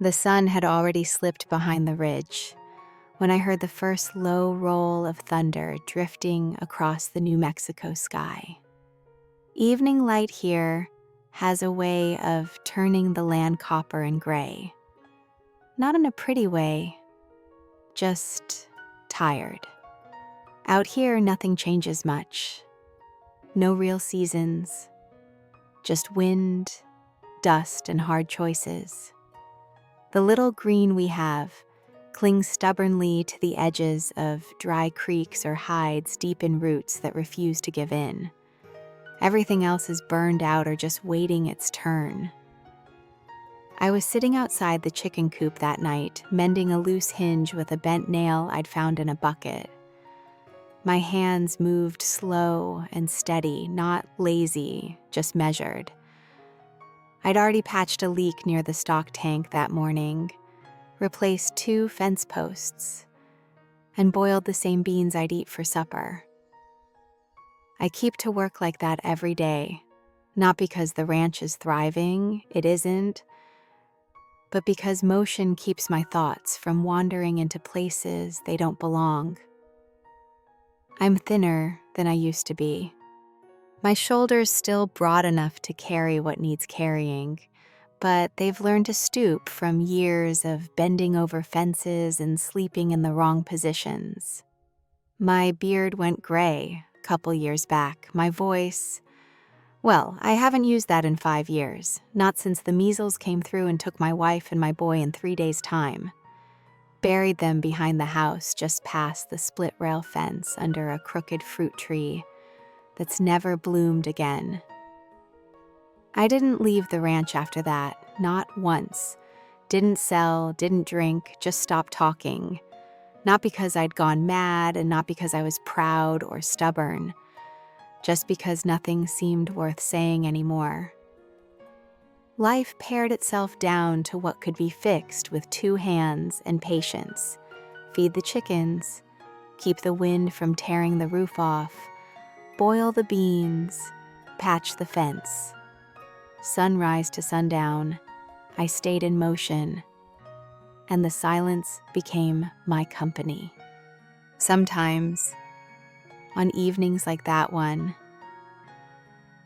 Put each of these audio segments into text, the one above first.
The sun had already slipped behind the ridge when I heard the first low roll of thunder drifting across the New Mexico sky. Evening light here has a way of turning the land copper and gray. Not in a pretty way, just tired. Out here, nothing changes much. No real seasons, just wind, dust, and hard choices. The little green we have clings stubbornly to the edges of dry creeks or hides deep in roots that refuse to give in. Everything else is burned out or just waiting its turn. I was sitting outside the chicken coop that night, mending a loose hinge with a bent nail I'd found in a bucket. My hands moved slow and steady, not lazy, just measured. I'd already patched a leak near the stock tank that morning, replaced 2 fence posts, and boiled the same beans I'd eat for supper. I keep to work like that every day, not because the ranch is thriving, it isn't, but because motion keeps my thoughts from wandering into places they don't belong. I'm thinner than I used to be. My shoulders still broad enough to carry what needs carrying, but they've learned to stoop from years of bending over fences and sleeping in the wrong positions. My beard went gray a couple years back. My voice, well, I haven't used that in 5 years, not since the measles came through and took my wife and my boy in 3 days' time. Buried them behind the house just past the split rail fence under a crooked fruit tree that's never bloomed again. I didn't leave the ranch after that, not once. Didn't sell, didn't drink, just stopped talking. Not because I'd gone mad and not because I was proud or stubborn, just because nothing seemed worth saying anymore. Life pared itself down to what could be fixed with 2 hands and patience. Feed the chickens, keep the wind from tearing the roof off, boil the beans, patch the fence. Sunrise to sundown, I stayed in motion, and the silence became my company. Sometimes, on evenings like that one,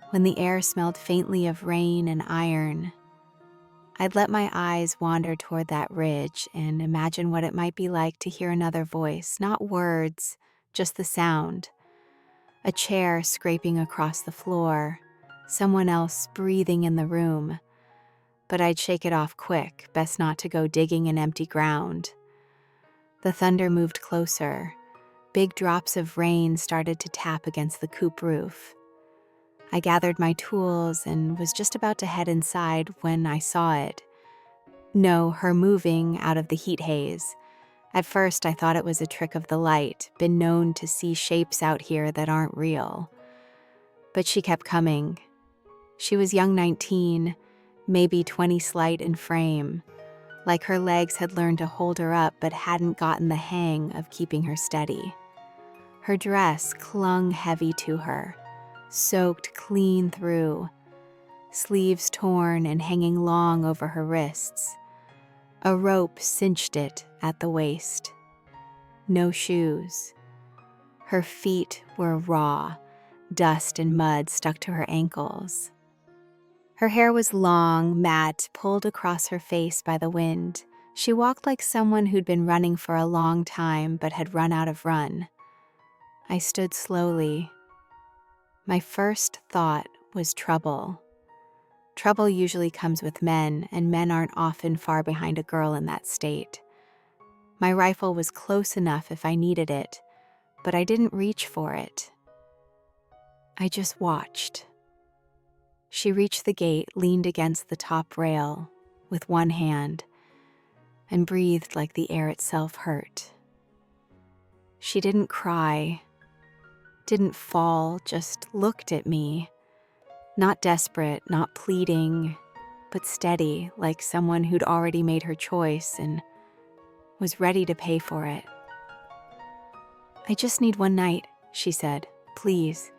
when the air smelled faintly of rain and iron, I'd let my eyes wander toward that ridge and imagine what it might be like to hear another voice, not words, just the sound. A chair scraping across the floor, someone else breathing in the room. But I'd shake it off quick, best not to go digging in empty ground. The thunder moved closer. Big drops of rain started to tap against the coop roof. I gathered my tools and was just about to head inside when I saw it. No, her moving out of the heat haze. At first, I thought it was a trick of the light, been known to see shapes out here that aren't real. But she kept coming. She was young 19, maybe 20 slight in frame, like her legs had learned to hold her up but hadn't gotten the hang of keeping her steady. Her dress clung heavy to her, soaked clean through, sleeves torn and hanging long over her wrists. A rope cinched it at the waist. No shoes. Her feet were raw, dust and mud stuck to her ankles. Her hair was long, matte, pulled across her face by the wind. She walked like someone who'd been running for a long time but had run out of run. I stood slowly. My first thought was trouble. Trouble usually comes with men, and men aren't often far behind a girl in that state. My rifle was close enough if I needed it, but I didn't reach for it. I just watched. She reached the gate, leaned against the top rail with one hand, and breathed like the air itself hurt. She didn't cry, didn't fall, just looked at me. Not desperate, not pleading, but steady, like someone who'd already made her choice and was ready to pay for it. "I just need one night," she said. "Please."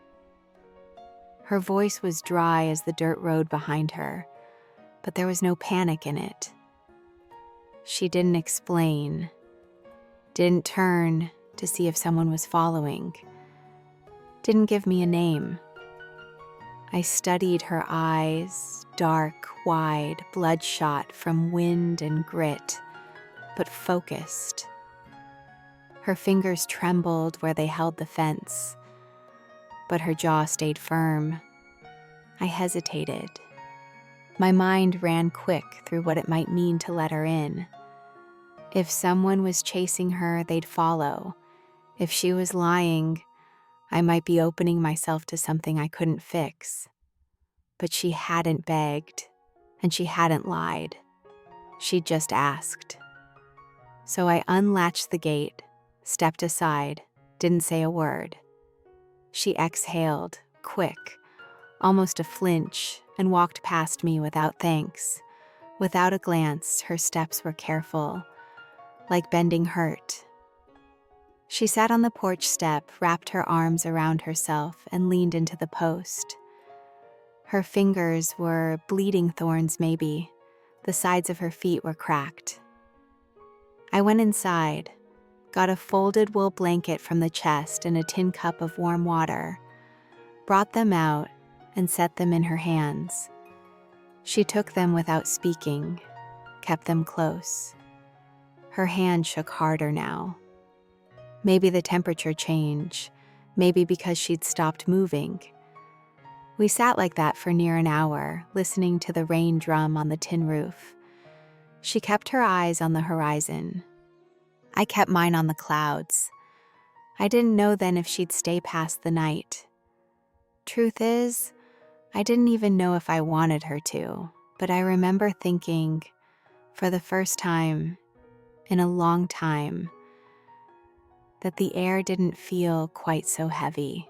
Her voice was dry as the dirt road behind her, but there was no panic in it. She didn't explain, didn't turn to see if someone was following, didn't give me a name. I studied her eyes, dark, wide, bloodshot from wind and grit, but focused. Her fingers trembled where they held the fence, but her jaw stayed firm. I hesitated. My mind ran quick through what it might mean to let her in. If someone was chasing her, they'd follow. If she was lying, I might be opening myself to something I couldn't fix. But she hadn't begged, and she hadn't lied. She'd just asked. So I unlatched the gate, stepped aside, didn't say a word. She exhaled, quick, almost a flinch, and walked past me without thanks. Without a glance, her steps were careful, like bending hurt. She sat on the porch step, wrapped her arms around herself, and leaned into the post. Her fingers were bleeding thorns, maybe. The sides of her feet were cracked. I went inside, got a folded wool blanket from the chest and a tin cup of warm water, brought them out, and set them in her hands. She took them without speaking, kept them close. Her hand shook harder now. Maybe the temperature change, maybe because she'd stopped moving. We sat like that for near an hour, listening to the rain drum on the tin roof. She kept her eyes on the horizon. I kept mine on the clouds. I didn't know then if she'd stay past the night. Truth is, I didn't even know if I wanted her to, but I remember thinking, for the first time in a long time, that the air didn't feel quite so heavy.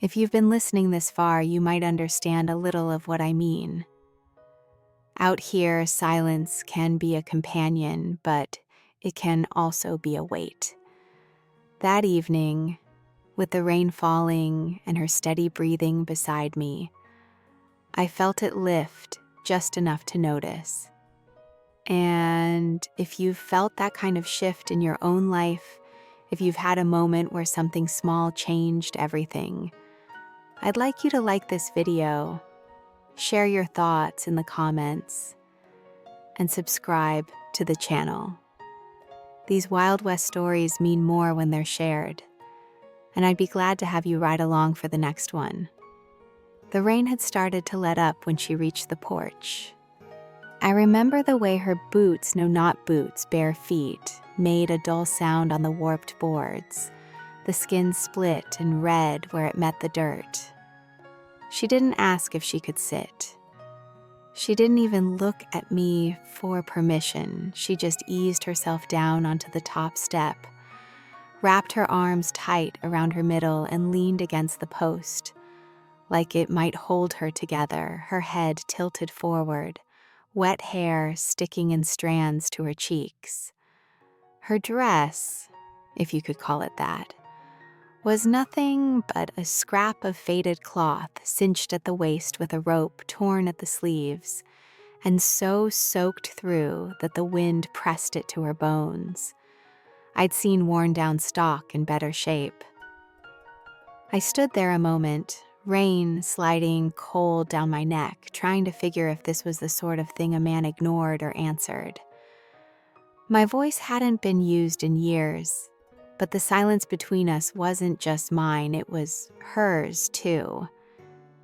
If you've been listening this far, you might understand a little of what I mean. Out here, silence can be a companion, but it can also be a weight. That evening, with the rain falling and her steady breathing beside me, I felt it lift just enough to notice. And if you've felt that kind of shift in your own life, if you've had a moment where something small changed everything, I'd like you to like this video, share your thoughts in the comments, and subscribe to the channel. These Wild West stories mean more when they're shared, and I'd be glad to have you ride along for the next one. The rain had started to let up when she reached the porch. I remember the way her boots, no, not boots, bare feet, made a dull sound on the warped boards. The skin split and red where it met the dirt. She didn't ask if she could sit. She didn't even look at me for permission. She just eased herself down onto the top step, wrapped her arms tight around her middle, and leaned against the post, like it might hold her together, her head tilted forward, wet hair sticking in strands to her cheeks. Her dress, if you could call it that, was nothing but a scrap of faded cloth cinched at the waist with a rope torn at the sleeves, and so soaked through that the wind pressed it to her bones. I'd seen worn-down stock in better shape. I stood there a moment, rain sliding cold down my neck, trying to figure if this was the sort of thing a man ignored or answered. My voice hadn't been used in years, but the silence between us wasn't just mine, it was hers too.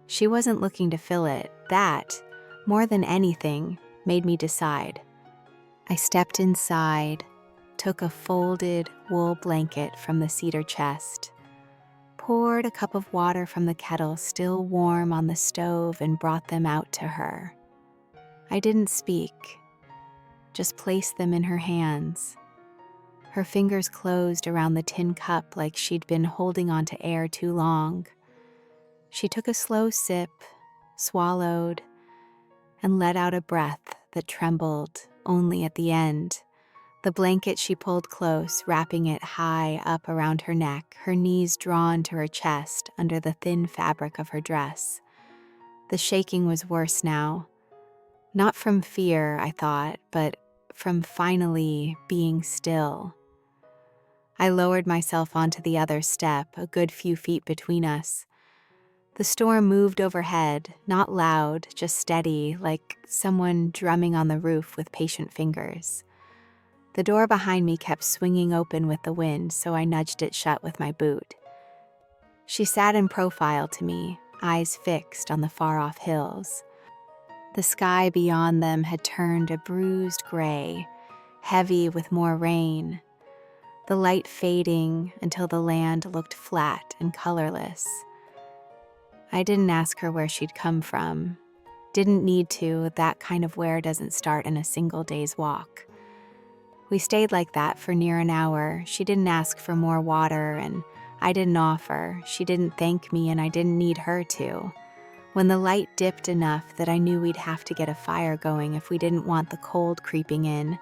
She wasn't looking to fill it. That, more than anything, made me decide. I stepped inside, took a folded wool blanket from the cedar chest, poured a cup of water from the kettle still warm on the stove, and brought them out to her. I didn't speak, just placed them in her hands. Her fingers closed around the tin cup like she'd been holding on to air too long. She took a slow sip, swallowed, and let out a breath that trembled only at the end. The blanket she pulled close, wrapping it high up around her neck, her knees drawn to her chest under the thin fabric of her dress. The shaking was worse now. Not from fear, I thought, but from finally being still. I lowered myself onto the other step, a good few feet between us. The storm moved overhead, not loud, just steady, like someone drumming on the roof with patient fingers. The door behind me kept swinging open with the wind, so I nudged it shut with my boot. She sat in profile to me, eyes fixed on the far-off hills. The sky beyond them had turned a bruised gray, heavy with more rain, the light fading until the land looked flat and colorless. I didn't ask her where she'd come from. Didn't need to, that kind of where doesn't start in a single day's walk. We stayed like that for near an hour. She didn't ask for more water, and I didn't offer. She didn't thank me, and I didn't need her to. When the light dipped enough that I knew we'd have to get a fire going if we didn't want the cold creeping in,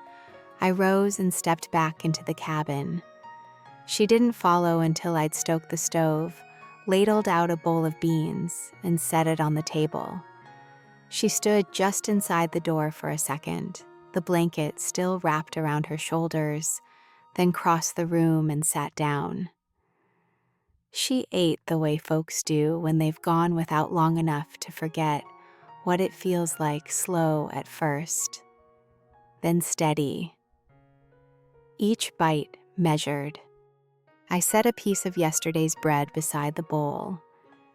I rose and stepped back into the cabin. She didn't follow until I'd stoked the stove, ladled out a bowl of beans, and set it on the table. She stood just inside the door for a second, the blanket still wrapped around her shoulders, then crossed the room and sat down. She ate the way folks do when they've gone without long enough to forget what it feels like, slow at first, then steady. Each bite measured. I set a piece of yesterday's bread beside the bowl,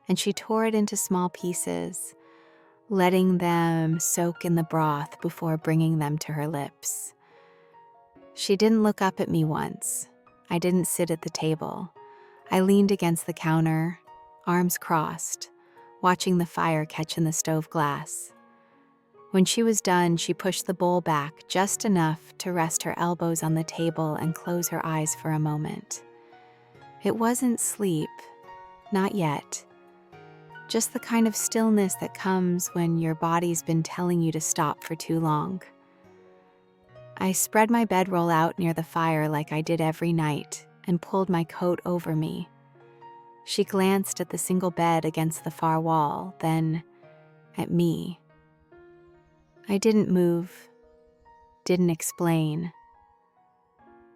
and she tore it into small pieces, letting them soak in the broth before bringing them to her lips. She didn't look up at me once. I didn't sit at the table. I leaned against the counter, arms crossed, watching the fire catch in the stove glass. When she was done, she pushed the bowl back just enough to rest her elbows on the table and close her eyes for a moment. It wasn't sleep, not yet. Just the kind of stillness that comes when your body's been telling you to stop for too long. I spread my bedroll out near the fire like I did every night and pulled my coat over me. She glanced at the single bed against the far wall, then at me. I didn't move, didn't explain.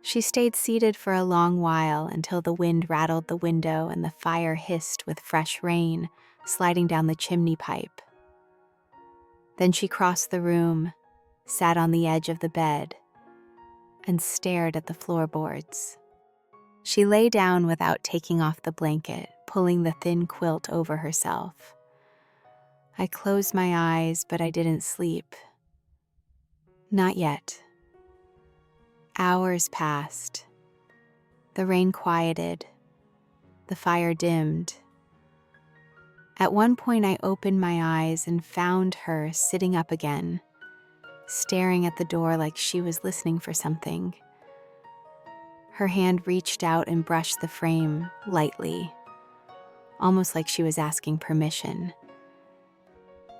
She stayed seated for a long while until the wind rattled the window and the fire hissed with fresh rain sliding down the chimney pipe. Then she crossed the room, sat on the edge of the bed, and stared at the floorboards. She lay down without taking off the blanket, pulling the thin quilt over herself. I closed my eyes, but I didn't sleep. Not yet. Hours passed. The rain quieted. The fire dimmed. At one point, I opened my eyes and found her sitting up again, staring at the door like she was listening for something. Her hand reached out and brushed the frame lightly, almost like she was asking permission.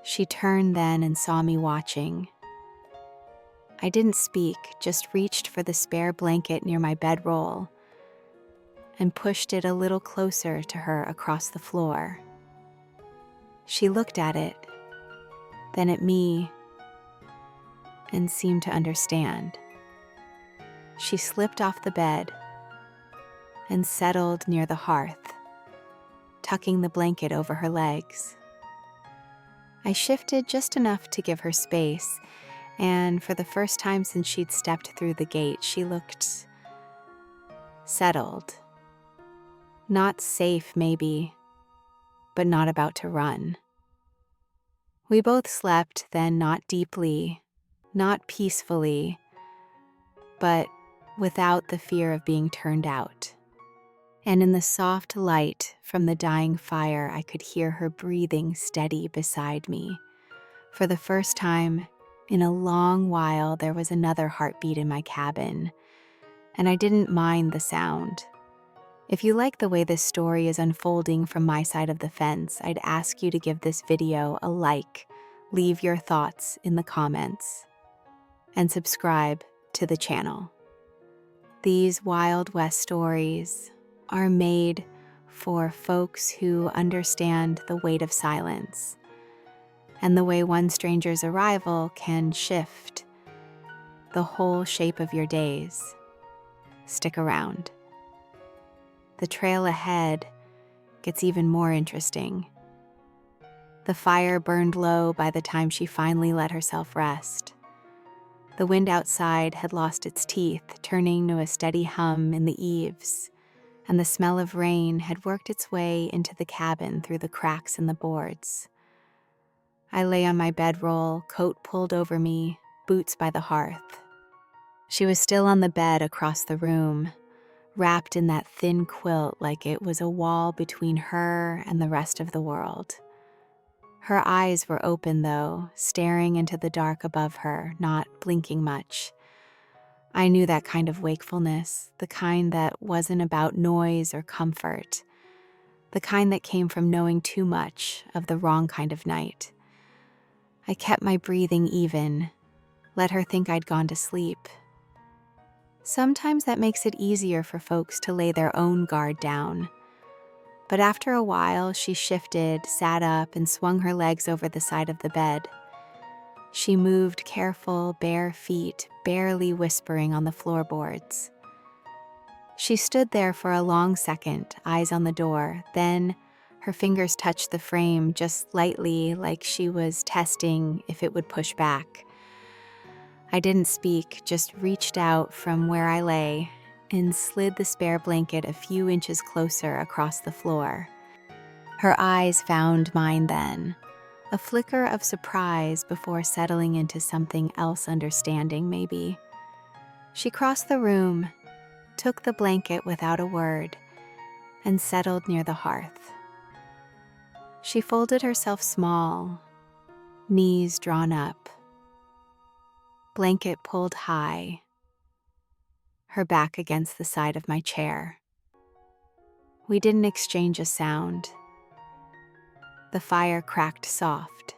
She turned then and saw me watching. I didn't speak, just reached for the spare blanket near my bedroll and pushed it a little closer to her across the floor. She looked at it, then at me, and seemed to understand. She slipped off the bed and settled near the hearth, tucking the blanket over her legs. I shifted just enough to give her space, and for the first time since she'd stepped through the gate, she looked settled. Not safe, maybe, but not about to run. We both slept, then not deeply, not peacefully, but without the fear of being turned out. And in the soft light from the dying fire, I could hear her breathing steady beside me. For the first time in a long while, there was another heartbeat in my cabin, and I didn't mind the sound. If you like the way this story is unfolding from my side of the fence, I'd ask you to give this video a like, leave your thoughts in the comments, and subscribe to the channel. These Wild West stories are made for folks who understand the weight of silence and the way one stranger's arrival can shift the whole shape of your days. Stick around. The trail ahead gets even more interesting. The fire burned low by the time she finally let herself rest. The wind outside had lost its teeth, turning to a steady hum in the eaves, and the smell of rain had worked its way into the cabin through the cracks in the boards. I lay on my bedroll, coat pulled over me, boots by the hearth. She was still on the bed across the room, wrapped in that thin quilt like it was a wall between her and the rest of the world. Her eyes were open, though, staring into the dark above her, not blinking much. I knew that kind of wakefulness, the kind that wasn't about noise or comfort, the kind that came from knowing too much of the wrong kind of night. I kept my breathing even, let her think I'd gone to sleep. Sometimes that makes it easier for folks to lay their own guard down. But after a while, she shifted, sat up, and swung her legs over the side of the bed. She moved careful, bare feet, barely whispering on the floorboards. She stood there for a long second, eyes on the door. Then her fingers touched the frame just lightly, like she was testing if it would push back. I didn't speak, just reached out from where I lay and slid the spare blanket a few inches closer across the floor. Her eyes found mine then, a flicker of surprise before settling into something else understanding, maybe. She crossed the room, took the blanket without a word, and settled near the hearth. She folded herself small, knees drawn up, blanket pulled high, her back against the side of my chair. We didn't exchange a sound. The fire cracked soft,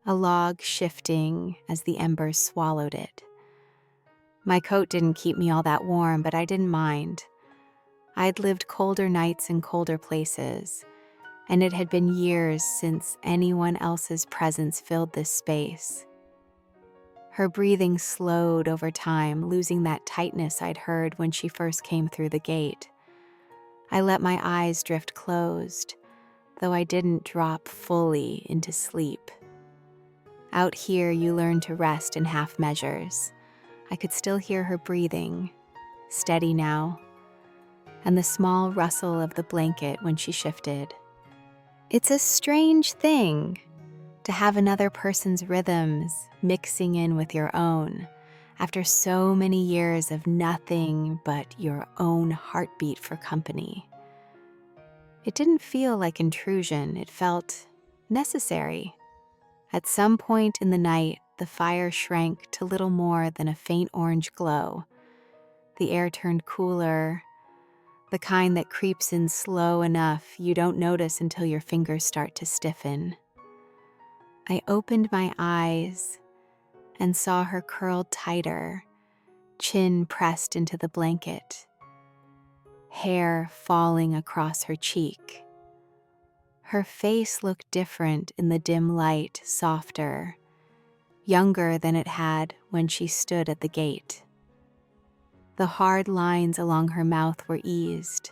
a log shifting as the embers swallowed it. My coat didn't keep me all that warm, but I didn't mind. I'd lived colder nights in colder places, and it had been years since anyone else's presence filled this space. Her breathing slowed over time, losing that tightness I'd heard when she first came through the gate. I let my eyes drift closed, though I didn't drop fully into sleep. Out here, you learn to rest in half measures. I could still hear her breathing, steady now, and the small rustle of the blanket when she shifted. It's a strange thing to have another person's rhythms mixing in with your own after so many years of nothing but your own heartbeat for company. It didn't feel like intrusion, it felt necessary. At some point in the night, the fire shrank to little more than a faint orange glow. The air turned cooler, the kind that creeps in slow enough you don't notice until your fingers start to stiffen. I opened my eyes and saw her curled tighter, chin pressed into the blanket, hair falling across her cheek. Her face looked different in the dim light, softer, younger than it had when she stood at the gate. The hard lines along her mouth were eased,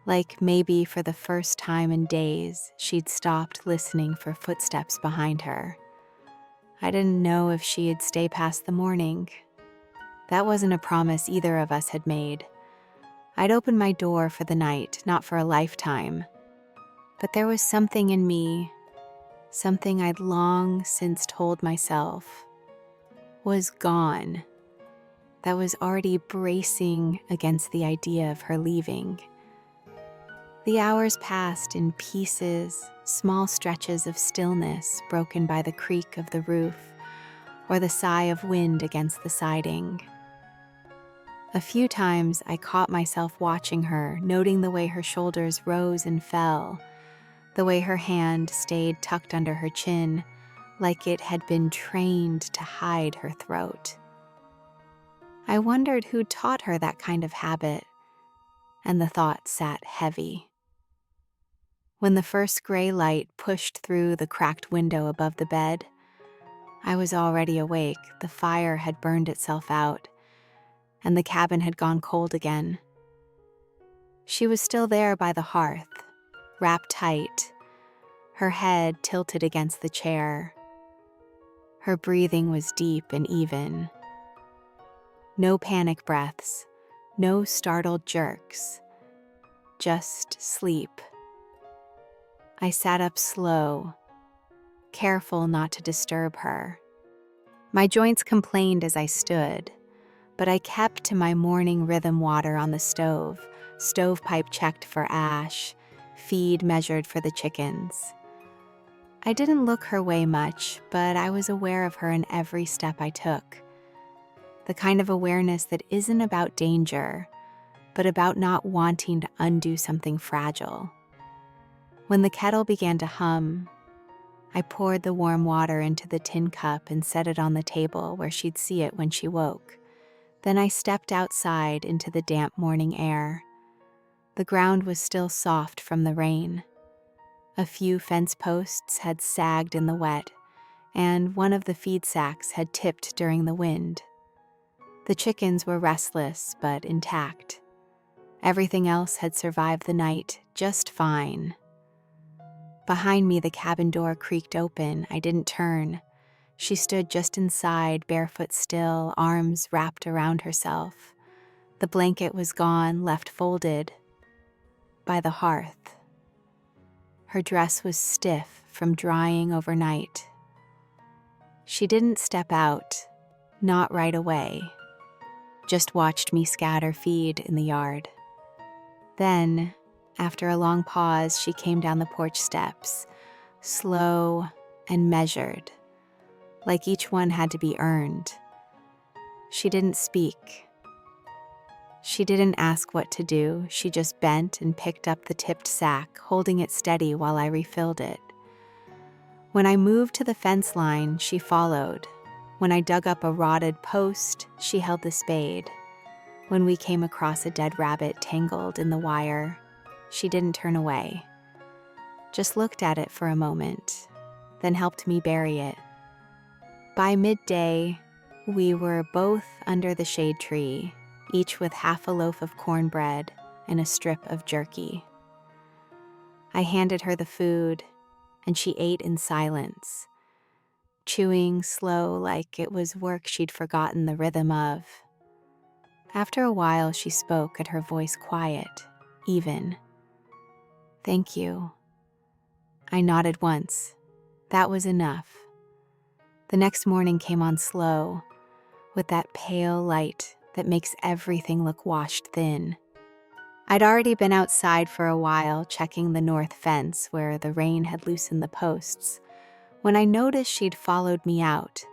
like maybe for the first time in days she'd stopped listening for footsteps behind her. I didn't know if she'd stay past the morning. That wasn't a promise either of us had made. I'd opened my door for the night, not for a lifetime. But there was something in me, something I'd long since told myself was gone, that was already bracing against the idea of her leaving. The hours passed in pieces, small stretches of stillness broken by the creak of the roof or the sigh of wind against the siding. A few times I caught myself watching her, noting the way her shoulders rose and fell, the way her hand stayed tucked under her chin, like it had been trained to hide her throat. I wondered who taught her that kind of habit, and the thought sat heavy. When the first gray light pushed through the cracked window above the bed, I was already awake. The fire had burned itself out, and the cabin had gone cold again. She was still there by the hearth, wrapped tight, her head tilted against the chair. Her breathing was deep and even. No panic breaths, no startled jerks, just sleep. I sat up slow, careful not to disturb her. My joints complained as I stood, but I kept to my morning rhythm: water on the stove, stovepipe checked for ash, feed measured for the chickens. I didn't look her way much, but I was aware of her in every step I took. The kind of awareness that isn't about danger, but about not wanting to undo something fragile. When the kettle began to hum, I poured the warm water into the tin cup and set it on the table where she'd see it when she woke. Then I stepped outside into the damp morning air. The ground was still soft from the rain. A few fence posts had sagged in the wet, and one of the feed sacks had tipped during the wind. The chickens were restless but intact. Everything else had survived the night just fine. Behind me, the cabin door creaked open. I didn't turn. She stood just inside, barefoot still, arms wrapped around herself. The blanket was gone, left folded by the hearth. Her dress was stiff from drying overnight. She didn't step out, not right away, just watched me scatter feed in the yard. Then, after a long pause, she came down the porch steps, slow and measured, like each one had to be earned. She didn't speak. She didn't ask what to do. She just bent and picked up the tipped sack, holding it steady while I refilled it. When I moved to the fence line, she followed. When I dug up a rotted post, she held the spade. When we came across a dead rabbit tangled in the wire, she didn't turn away, just looked at it for a moment, then helped me bury it. By midday, we were both under the shade tree, each with half a loaf of cornbread and a strip of jerky. I handed her the food, and she ate in silence, chewing slow like it was work she'd forgotten the rhythm of. After a while, she spoke, and her voice quiet, even. "Thank you." I nodded once. That was enough. The next morning came on slow, with that pale light that makes everything look washed thin. I'd already been outside for a while, checking the north fence where the rain had loosened the posts, when I noticed she'd followed me out.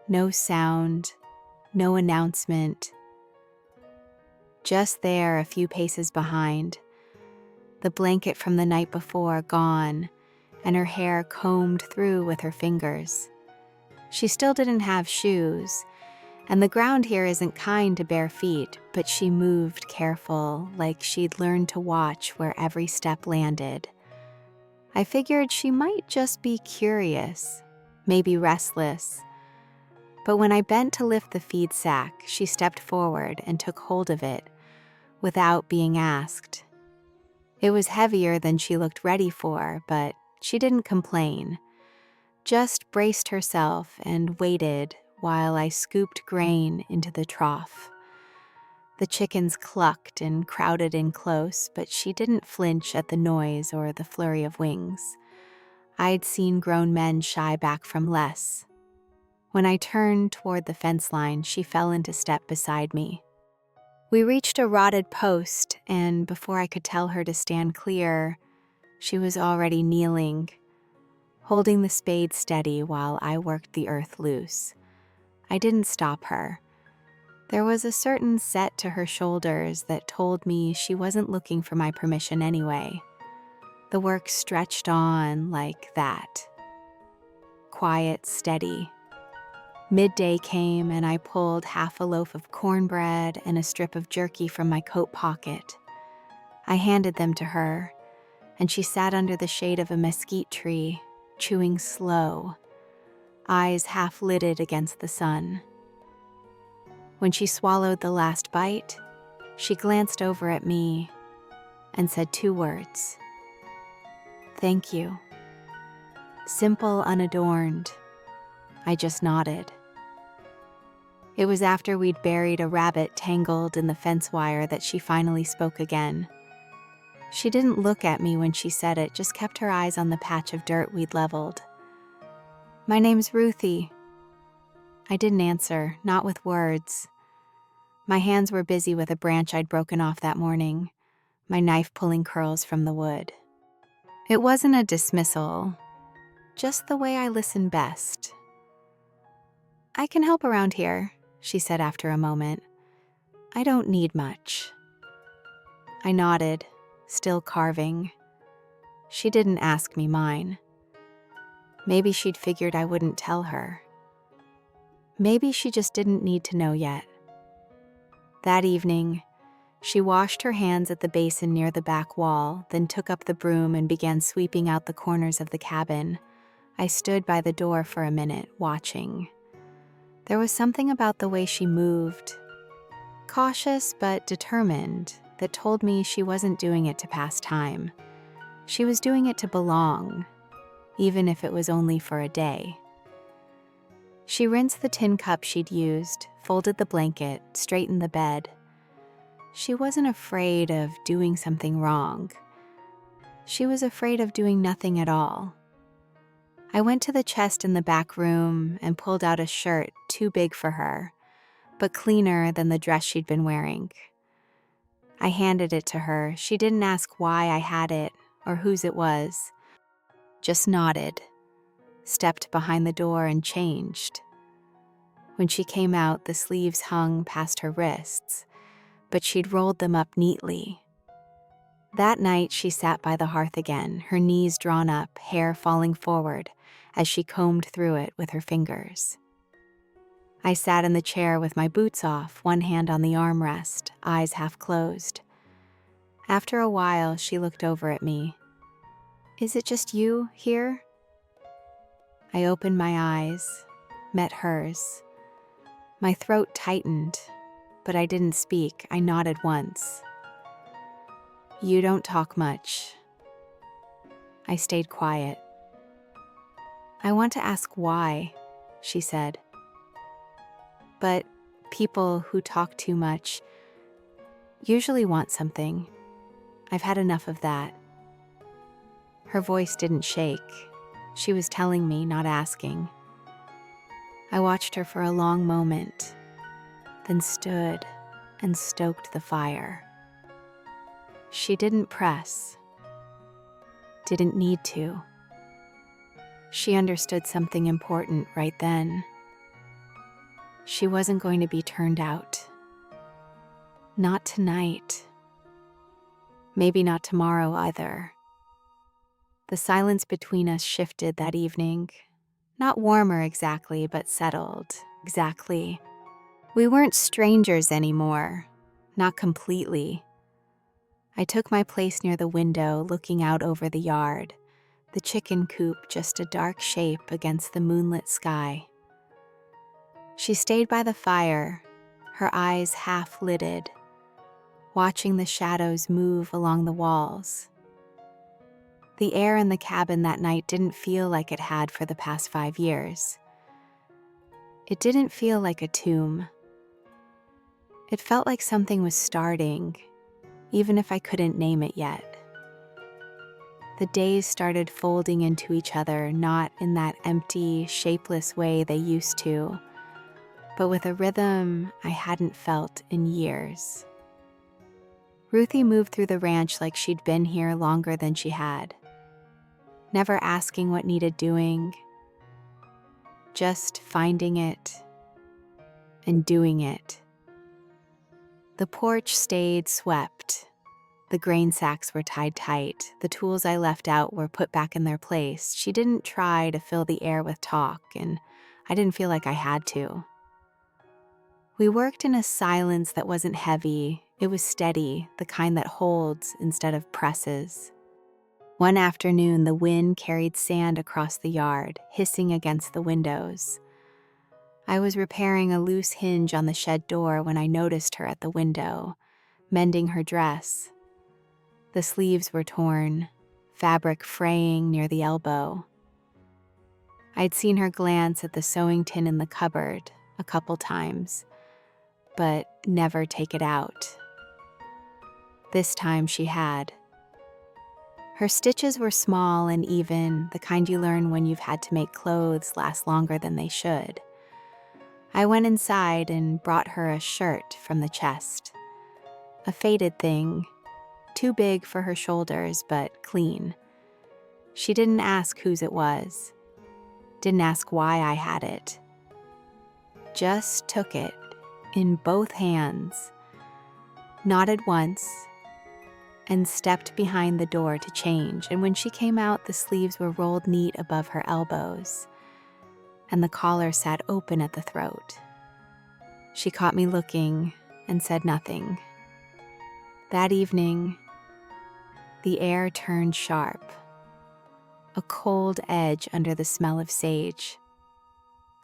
No sound, no announcement. Just there, a few paces behind, the blanket from the night before gone, and her hair combed through with her fingers. She still didn't have shoes, and the ground here isn't kind to bare feet, but she moved careful, like she'd learned to watch where every step landed. I figured she might just be curious, maybe restless. But when I bent to lift the feed sack, she stepped forward and took hold of it without being asked. It was heavier than she looked ready for, but she didn't complain, just braced herself and waited while I scooped grain into the trough. The chickens clucked and crowded in close, but she didn't flinch at the noise or the flurry of wings. I'd seen grown men shy back from less. When I turned toward the fence line, she fell into step beside me. We reached a rotted post, and before I could tell her to stand clear, she was already kneeling, holding the spade steady while I worked the earth loose. I didn't stop her. There was a certain set to her shoulders that told me she wasn't looking for my permission anyway. The work stretched on like that. Quiet, steady. Midday came, and I pulled half a loaf of cornbread and a strip of jerky from my coat pocket. I handed them to her, and she sat under the shade of a mesquite tree, chewing slow. eyes half lidded against the sun. When she swallowed the last bite, she glanced over at me and said 2 words. "Thank you." Simple, unadorned. I just nodded. It was after we'd buried a rabbit tangled in the fence wire that she finally spoke again. She didn't look at me when she said it, just kept her eyes on the patch of dirt we'd leveled. "My name's Ruthie." I didn't answer, not with words. My hands were busy with a branch I'd broken off that morning, my knife pulling curls from the wood. It wasn't a dismissal, just the way I listen best. "I can help around here," she said after a moment. "I don't need much." I nodded, still carving. She didn't ask me mine. Maybe she'd figured I wouldn't tell her. Maybe she just didn't need to know yet. That evening, she washed her hands at the basin near the back wall, then took up the broom and began sweeping out the corners of the cabin. I stood by the door for a minute, watching. There was something about the way she moved, cautious but determined, that told me she wasn't doing it to pass time. She was doing it to belong, even if it was only for a day. She rinsed the tin cup she'd used, folded the blanket, straightened the bed. She wasn't afraid of doing something wrong. She was afraid of doing nothing at all. I went to the chest in the back room and pulled out a shirt too big for her, but cleaner than the dress she'd been wearing. I handed it to her. She didn't ask why I had it or whose it was, just nodded, stepped behind the door and changed. When she came out, the sleeves hung past her wrists, but she'd rolled them up neatly. That night, she sat by the hearth again, her knees drawn up, hair falling forward as she combed through it with her fingers. I sat in the chair with my boots off, one hand on the armrest, eyes half closed. After a while, she looked over at me. "Is it just you here?" I opened my eyes, met hers. My throat tightened, but I didn't speak. I nodded once. "You don't talk much." I stayed quiet. "I want to ask why," she said. "But people who talk too much usually want something. I've had enough of that." Her voice didn't shake. She was telling me, not asking. I watched her for a long moment, then stood and stoked the fire. She didn't press, didn't need to. She understood something important right then. She wasn't going to be turned out. Not tonight. Maybe not tomorrow either. The silence between us shifted that evening. Not warmer exactly, but settled exactly. We weren't strangers anymore, not completely. I took my place near the window, looking out over the yard, the chicken coop just a dark shape against the moonlit sky. She stayed by the fire, her eyes half lidded, watching the shadows move along the walls. The air in the cabin that night didn't feel like it had for the past 5 years. It didn't feel like a tomb. It felt like something was starting, even if I couldn't name it yet. The days started folding into each other, not in that empty, shapeless way they used to, but with a rhythm I hadn't felt in years. Ruthie moved through the ranch like she'd been here longer than she had, never asking what needed doing, just finding it and doing it. The porch stayed swept. The grain sacks were tied tight. The tools I left out were put back in their place. She didn't try to fill the air with talk, and I didn't feel like I had to. We worked in a silence that wasn't heavy. It was steady, the kind that holds instead of presses. One afternoon, the wind carried sand across the yard, hissing against the windows. I was repairing a loose hinge on the shed door when I noticed her at the window, mending her dress. The sleeves were torn, fabric fraying near the elbow. I'd seen her glance at the sewing tin in the cupboard a couple times, but never take it out. This time she had. Her stitches were small and even, the kind you learn when you've had to make clothes last longer than they should. I went inside and brought her a shirt from the chest. A faded thing, too big for her shoulders, but clean. She didn't ask whose it was. Didn't ask why I had it. Just took it in both hands, nodded once, and stepped behind the door to change. And when she came out, the sleeves were rolled neat above her elbows, and the collar sat open at the throat. She caught me looking and said nothing. That evening, the air turned sharp, a cold edge under the smell of sage.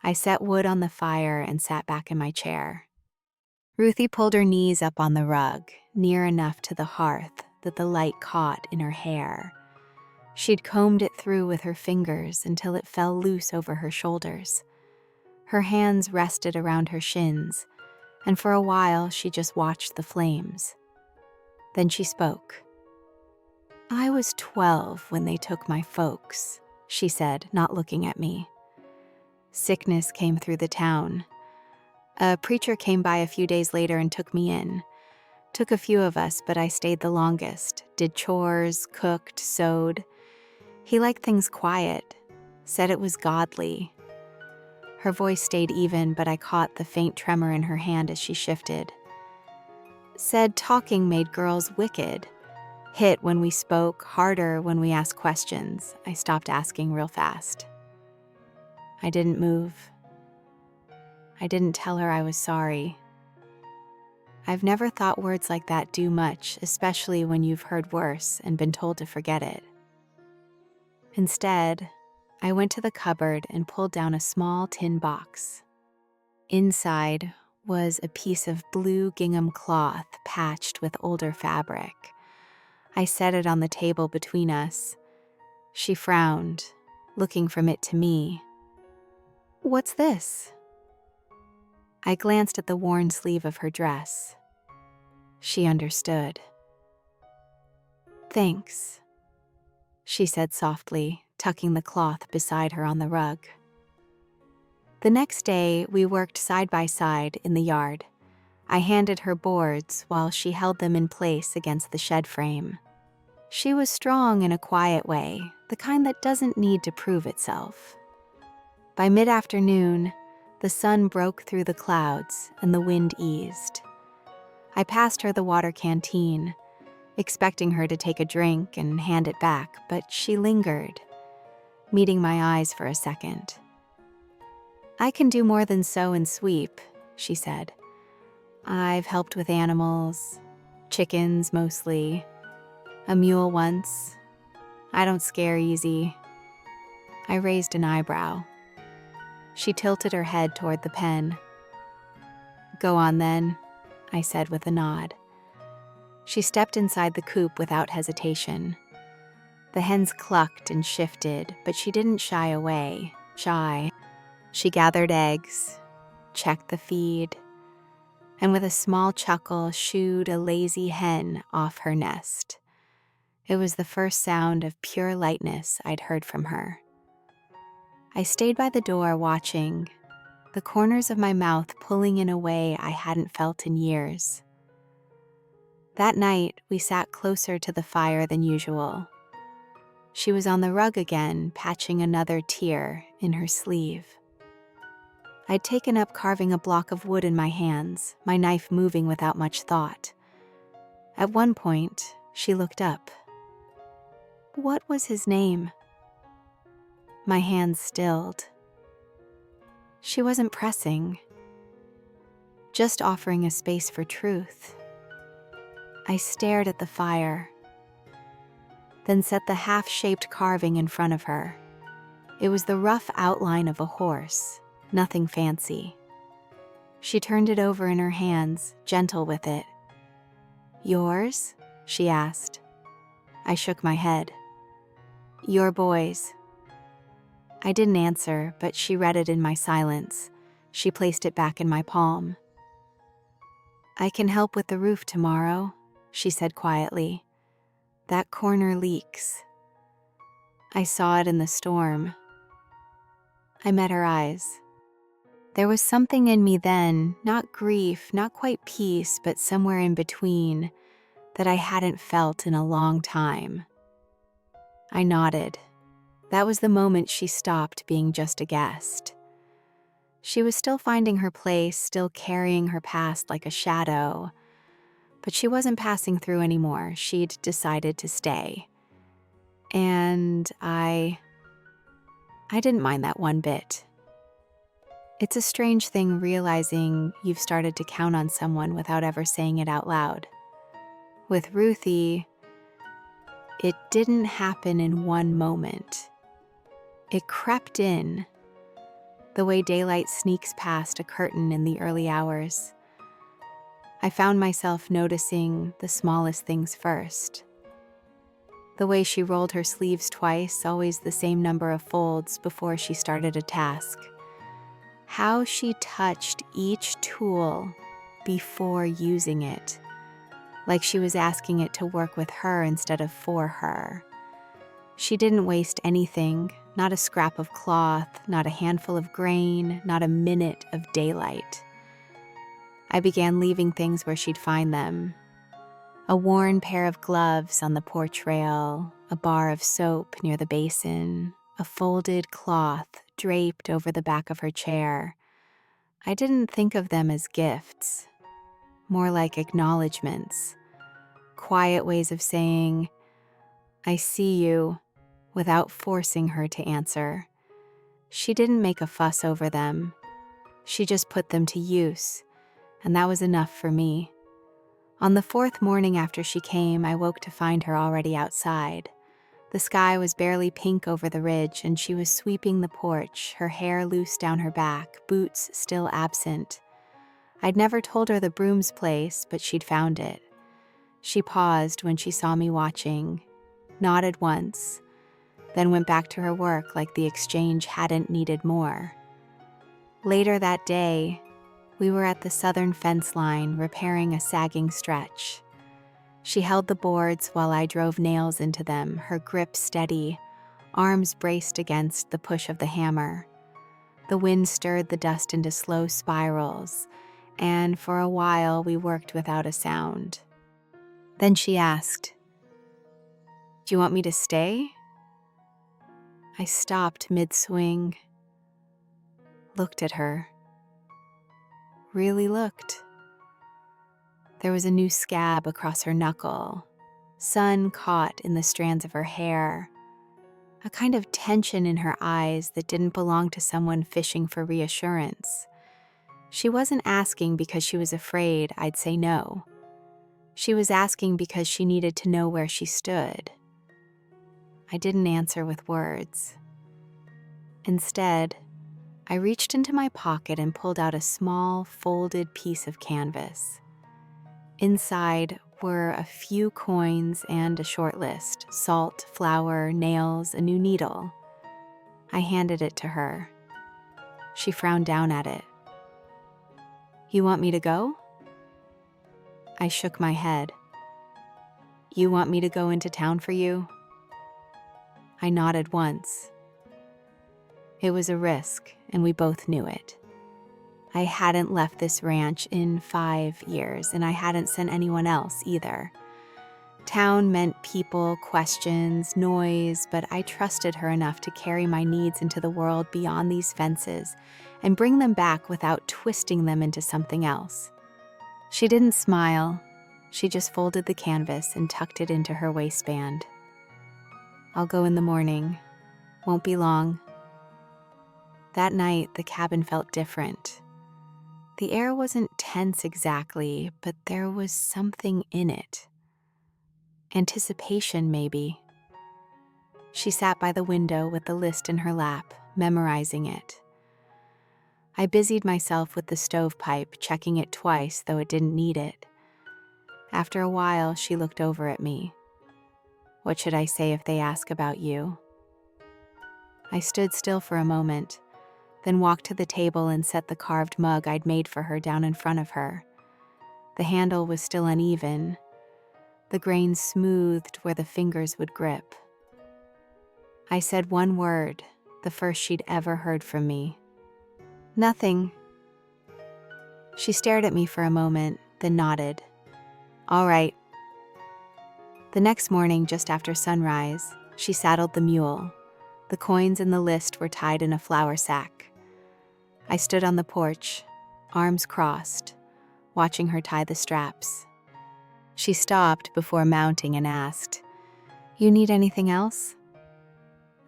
I set wood on the fire and sat back in my chair. Ruthie pulled her knees up on the rug, near enough to the hearth that the light caught in her hair. She'd combed it through with her fingers until it fell loose over her shoulders. Her hands rested around her shins, and for a while she just watched the flames. Then she spoke. "I was 12 when they took my folks," she said, not looking at me. Sickness came through the town. A preacher came by a few days later and took me in. Took a few of us, but I stayed the longest. Did chores, cooked, sewed. He liked things quiet, said it was godly. Her voice stayed even, but I caught the faint tremor in her hand as she shifted. Said talking made girls wicked. Hit when we spoke, harder when we asked questions. I stopped asking real fast. I didn't move. I didn't tell her I was sorry. I've never thought words like that do much, especially when you've heard worse and been told to forget it. Instead, I went to the cupboard and pulled down a small tin box. Inside was a piece of blue gingham cloth patched with older fabric. I set it on the table between us. She frowned, looking from it to me. "What's this?" I glanced at the worn sleeve of her dress. She understood. "Thanks," she said softly, tucking the cloth beside her on the rug. The next day, we worked side by side in the yard. I handed her boards while she held them in place against the shed frame. She was strong in a quiet way, the kind that doesn't need to prove itself. By mid-afternoon, the sun broke through the clouds and the wind eased. I passed her the water canteen, expecting her to take a drink and hand it back, but she lingered, meeting my eyes for a second. "I can do more than sew and sweep," she said. "I've helped with animals, chickens mostly, a mule once. I don't scare easy." I raised an eyebrow. She tilted her head toward the pen. "Go on then," I said with a nod. She stepped inside the coop without hesitation. The hens clucked and shifted, but she didn't shy away. She gathered eggs, checked the feed, and with a small chuckle shooed a lazy hen off her nest. It was the first sound of pure lightness I'd heard from her. I stayed by the door watching, the corners of my mouth pulling in a way I hadn't felt in years. That night, we sat closer to the fire than usual. She was on the rug again, patching another tear in her sleeve. I'd taken up carving a block of wood in my hands, my knife moving without much thought. At one point, she looked up. "What was his name?" My hands stilled. She wasn't pressing, just offering a space for truth. I stared at the fire. then set the half-shaped carving in front of her. It was the rough outline of a horse, nothing fancy. She turned it over in her hands, gentle with it. "Yours?" she asked. I shook my head. "Your boys." I didn't answer, but she read it in my silence. She placed it back in my palm. "I can help with the roof tomorrow," she said quietly. "That corner leaks." I saw it in the storm. I met her eyes. There was something in me then, not grief, not quite peace, but somewhere in between, that I hadn't felt in a long time. I nodded. That was the moment she stopped being just a guest. She was still finding her place, still carrying her past like a shadow, but she wasn't passing through anymore. She'd decided to stay. And I didn't mind that one bit. It's a strange thing realizing you've started to count on someone without ever saying it out loud. With Ruthie, it didn't happen in one moment. It crept in, the way daylight sneaks past a curtain in the early hours. I found myself noticing the smallest things first. The way she rolled her sleeves twice, always the same number of folds before she started a task. How she touched each tool before using it, like she was asking it to work with her instead of for her. She didn't waste anything, not a scrap of cloth, not a handful of grain, not a minute of daylight. I began leaving things where she'd find them. A worn pair of gloves on the porch rail, a bar of soap near the basin, a folded cloth draped over the back of her chair. I didn't think of them as gifts, more like acknowledgments, quiet ways of saying, "I see you," without forcing her to answer. She didn't make a fuss over them. She just put them to use, and that was enough for me. On the fourth morning after she came, I woke to find her already outside. The sky was barely pink over the ridge, and she was sweeping the porch, her hair loose down her back, boots still absent. I'd never told her the broom's place, but she'd found it. She paused when she saw me watching, nodded once, then went back to her work like the exchange hadn't needed more. Later that day, we were at the southern fence line repairing a sagging stretch. She held the boards while I drove nails into them, her grip steady, arms braced against the push of the hammer. The wind stirred the dust into slow spirals, and for a while we worked without a sound. Then she asked, "Do you want me to stay?" I stopped mid-swing, looked at her, really looked. There was a new scab across her knuckle, sun caught in the strands of her hair, a kind of tension in her eyes that didn't belong to someone fishing for reassurance. She wasn't asking because she was afraid I'd say no. She was asking because she needed to know where she stood. I didn't answer with words. Instead, I reached into my pocket and pulled out a small, folded piece of canvas. Inside were a few coins and a short list: salt, flour, nails, a new needle. I handed it to her. She frowned down at it. "You want me to go?" I shook my head. "You want me to go into town for you?" I nodded once. It was a risk, and we both knew it. I hadn't left this ranch in 5 years, and I hadn't sent anyone else either. Town meant people, questions, noise, but I trusted her enough to carry my needs into the world beyond these fences and bring them back without twisting them into something else. She didn't smile. She just folded the canvas and tucked it into her waistband. "I'll go in the morning. Won't be long." That night, the cabin felt different. The air wasn't tense exactly, but there was something in it. Anticipation, maybe. She sat by the window with the list in her lap, memorizing it. I busied myself with the stovepipe, checking it twice, though it didn't need it. After a while, she looked over at me. What should I say if they ask about you? I stood still for a moment, then walked to the table and set the carved mug I'd made for her down in front of her. The handle was still uneven, the grain smoothed where the fingers would grip. I said one word, the first she'd ever heard from me. Nothing. She stared at me for a moment, then nodded. All right. The next morning, just after sunrise, she saddled the mule. The coins in the list were tied in a flour sack. I stood on the porch, arms crossed, watching her tie the straps. She stopped before mounting and asked, "You need anything else?"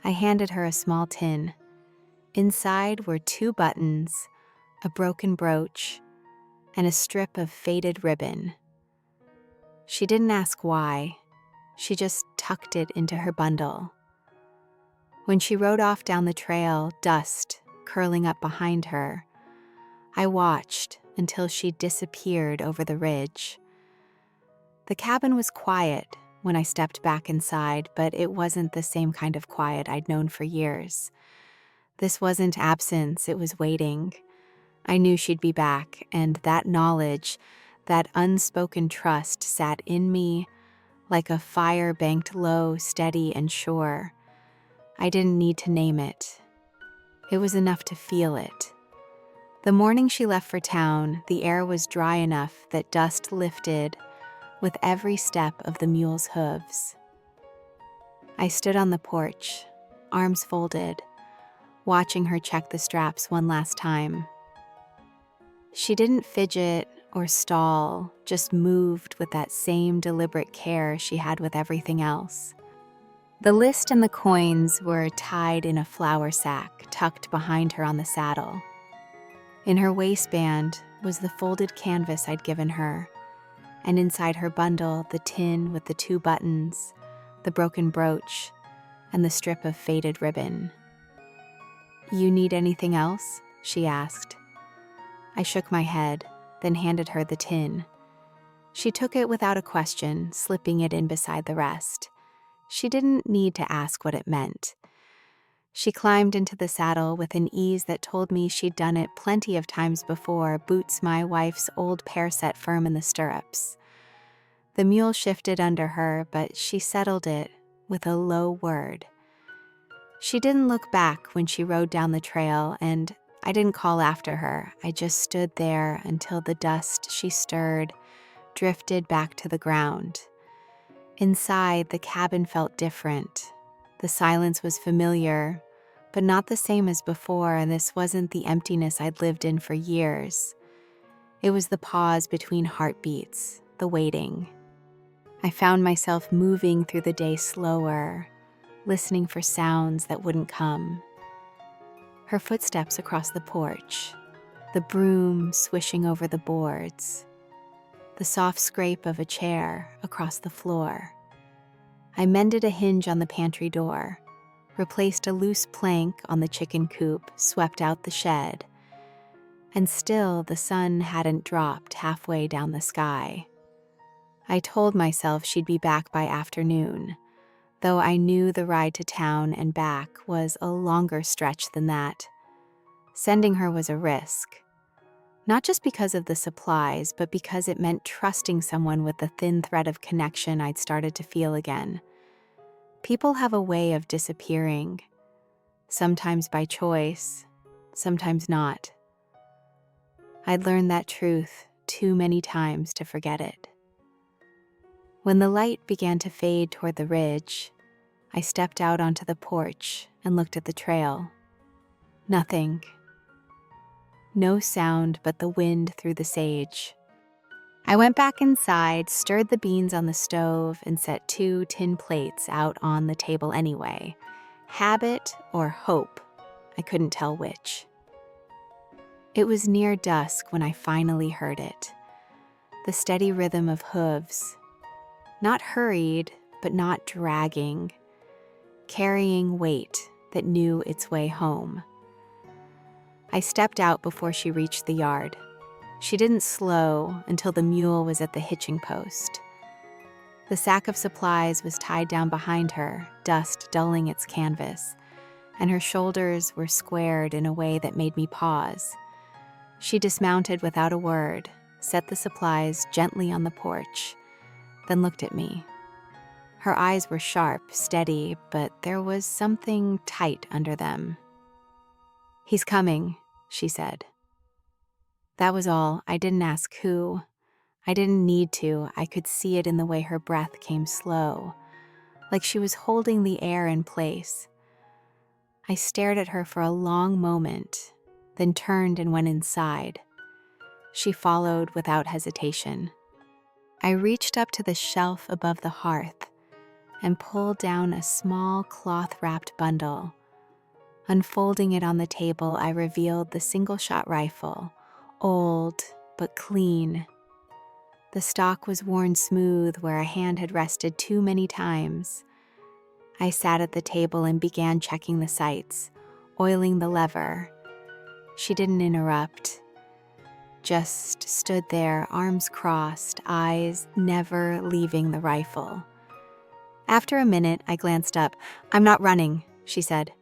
I handed her a small tin. Inside were 2 buttons, a broken brooch, and a strip of faded ribbon. She didn't ask why. She just tucked it into her bundle. When she rode off down the trail, dust curling up behind her, I watched until she disappeared over the ridge. The cabin was quiet when I stepped back inside, but it wasn't the same kind of quiet I'd known for years. This wasn't absence, it was waiting. I knew she'd be back, and that knowledge, that unspoken trust sat in me like a fire banked low, steady, and sure. I didn't need to name it. It was enough to feel it. The morning she left for town, the air was dry enough that dust lifted with every step of the mule's hooves. I stood on the porch, arms folded, watching her check the straps one last time. She didn't fidget or stall, just moved with that same deliberate care she had with everything else. The list and the coins were tied in a flour sack tucked behind her on the saddle. In her waistband was the folded canvas I'd given her, and inside her bundle the tin with the 2 buttons, the broken brooch, and the strip of faded ribbon. "You need anything else?" she asked. I shook my head, then handed her the tin. She took it without a question, slipping it in beside the rest. She didn't need to ask what it meant. She climbed into the saddle with an ease that told me she'd done it plenty of times before, boots my wife's old pair set firm in the stirrups. The mule shifted under her, but she settled it with a low word. She didn't look back when she rode down the trail, and I didn't call after her. I just stood there until the dust she stirred drifted back to the ground. Inside, the cabin felt different. The silence was familiar, but not the same as before, and this wasn't the emptiness I'd lived in for years. It was the pause between heartbeats, the waiting. I found myself moving through the day slower, listening for sounds that wouldn't come. Her footsteps across the porch, the broom swishing over the boards, the soft scrape of a chair across the floor. I mended a hinge on the pantry door, replaced a loose plank on the chicken coop, swept out the shed, and still the sun hadn't dropped halfway down the sky. I told myself she'd be back by afternoon, though I knew the ride to town and back was a longer stretch than that. Sending her was a risk. Not just because of the supplies, but because it meant trusting someone with the thin thread of connection I'd started to feel again. People have a way of disappearing, sometimes by choice, sometimes not. I'd learned that truth too many times to forget it. When the light began to fade toward the ridge, I stepped out onto the porch and looked at the trail. Nothing. No sound but the wind through the sage. I went back inside, stirred the beans on the stove, and set 2 tin plates out on the table anyway. Habit or hope, I couldn't tell which. It was near dusk when I finally heard it. The steady rhythm of hooves. Not hurried, but not dragging. carrying weight that knew its way home. I stepped out before she reached the yard. She didn't slow until the mule was at the hitching post. The sack of supplies was tied down behind her, dust dulling its canvas, and her shoulders were squared in a way that made me pause. She dismounted without a word, set the supplies gently on the porch, then looked at me. Her eyes were sharp, steady, but there was something tight under them. "He's coming," she said. That was all. I didn't ask who. I didn't need to. I could see it in the way her breath came slow, like she was holding the air in place. I stared at her for a long moment, then turned and went inside. She followed without hesitation. I reached up to the shelf above the hearth and pulled down a small cloth-wrapped bundle. Unfolding it on the table, I revealed the single-shot rifle, old but clean. The stock was worn smooth where a hand had rested too many times. I sat at the table and began checking the sights, oiling the lever. She didn't interrupt, just stood there, arms crossed, eyes never leaving the rifle. After a minute, I glanced up. "I'm not running," she said.